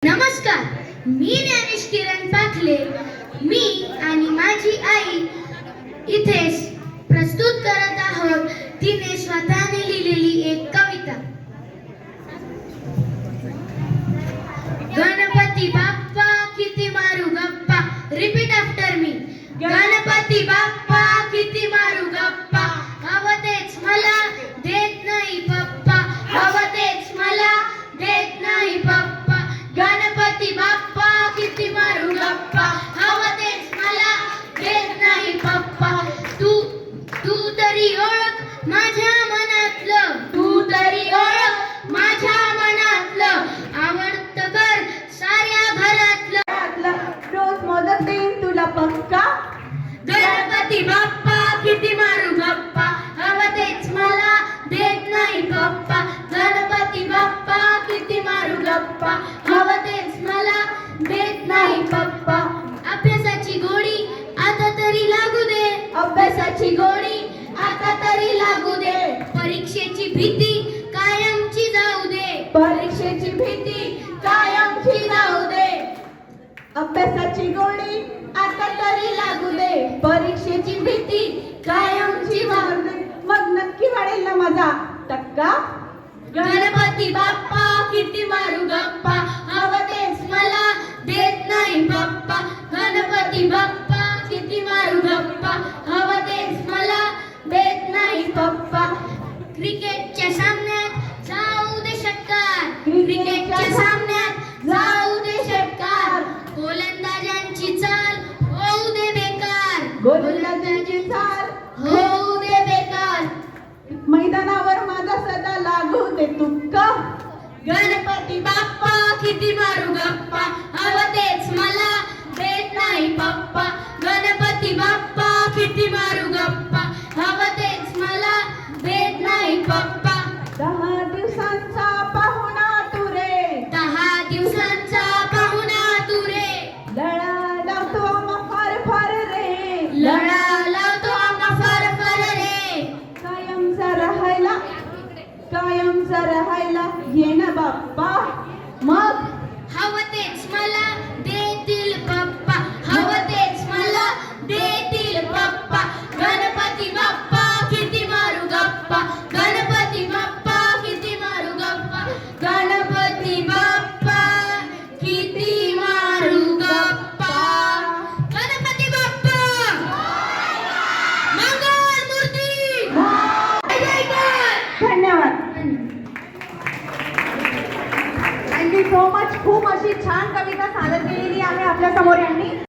नमस्कार, मी ज्ञानेश किरण पाखले. मी आणि माझी आई इथे प्रस्तुत करत आहोत तिने स्वतःने लिहिलेली एक कविता. गणपती बाप्पा किती मारू गप्पा. Repeat after me. Ganpati Bappa किती मारू गप्पा. हवं तेच मला देत नाही पप्पा. हवं तेच मला देत नाही पप्पा. गणपती बाप्पा किती मारू गप्पा. हवं तेच मला देत नाही पप्पा. तू तरी ओळख माझ्या मनातलं. तू तरी ओळख माझ्या मनातलं. आवडतं कर साऱ्या घरातलं. रोज मोदक देईन तुला पक्का. गणपती बाप्पा किती मारू गप्पा. हवं तेच मला देत नाही पप्पा. गणपती बाप्पा किती मारू गप्पा. हवं तेच मला देत नाही पप्पा. अभ्यासाची गोडी आता तरी लागू दे. अभ्यासाची गोडी आता तरी लागू दे. परीक्षेची भीती कायमची जाऊ दे. परीक्षेची भीती कायमची जाऊ दे. अभ्यासाची गोडी आता तरी लागू दे. परीक्षेची भीती कायमची जाऊ दे. मग नक्की वाढेल ना माझा टक्का. गणपती बाप्पा किती मारू गप्पा. हवं तेच मला देत नाही पप्पा. गणपती बाप्पा किती मारू गप्पा. हवं तेच मला देत नाही पप्पा. क्रिकेटच्या सामन्यात जाऊ दे षटकार. क्रिकेटच्या सामन्यात जाऊ दे षटकार. गोलंदाजांची चाल होऊ दे बेकार. गोलंदाजांची चाल होऊ दे बेकार. मैदानावर माझा सदा लागू दे तुक्का. गणपती बाप्पा किती मारू गप्पा. हवं तेच मला देत नाही पप्पा. गणपती बाप्पा किती मारू गप्पा. हवं तेच मला देत नाही पप्पा. 10 दिवसांचा पाहुणा तू रे. 10 दिवसांचा पाहुणा तू रे. लळा लावतो आम्हा फार फार रे. लळा लावतो आम्हा फार फार रे. कायमचा राहायला ये ना बाप्पा. मग हवं तेच मला देतील पप्पा. हवं तेच मला देतील पप्पा. गणपती बाप्पा किती मारू गप्पा. गणपती बाप्पा किती मारू गप्पा. गणपती बाप्पा किती मारू गप्पा. गणपती बाप्पा मंगल मूर्ती. जय जयकार. धन्यवाद. Thank you so much. खूप अशी छान कविता सादर केलेली आहे आपल्या समोर यांनी.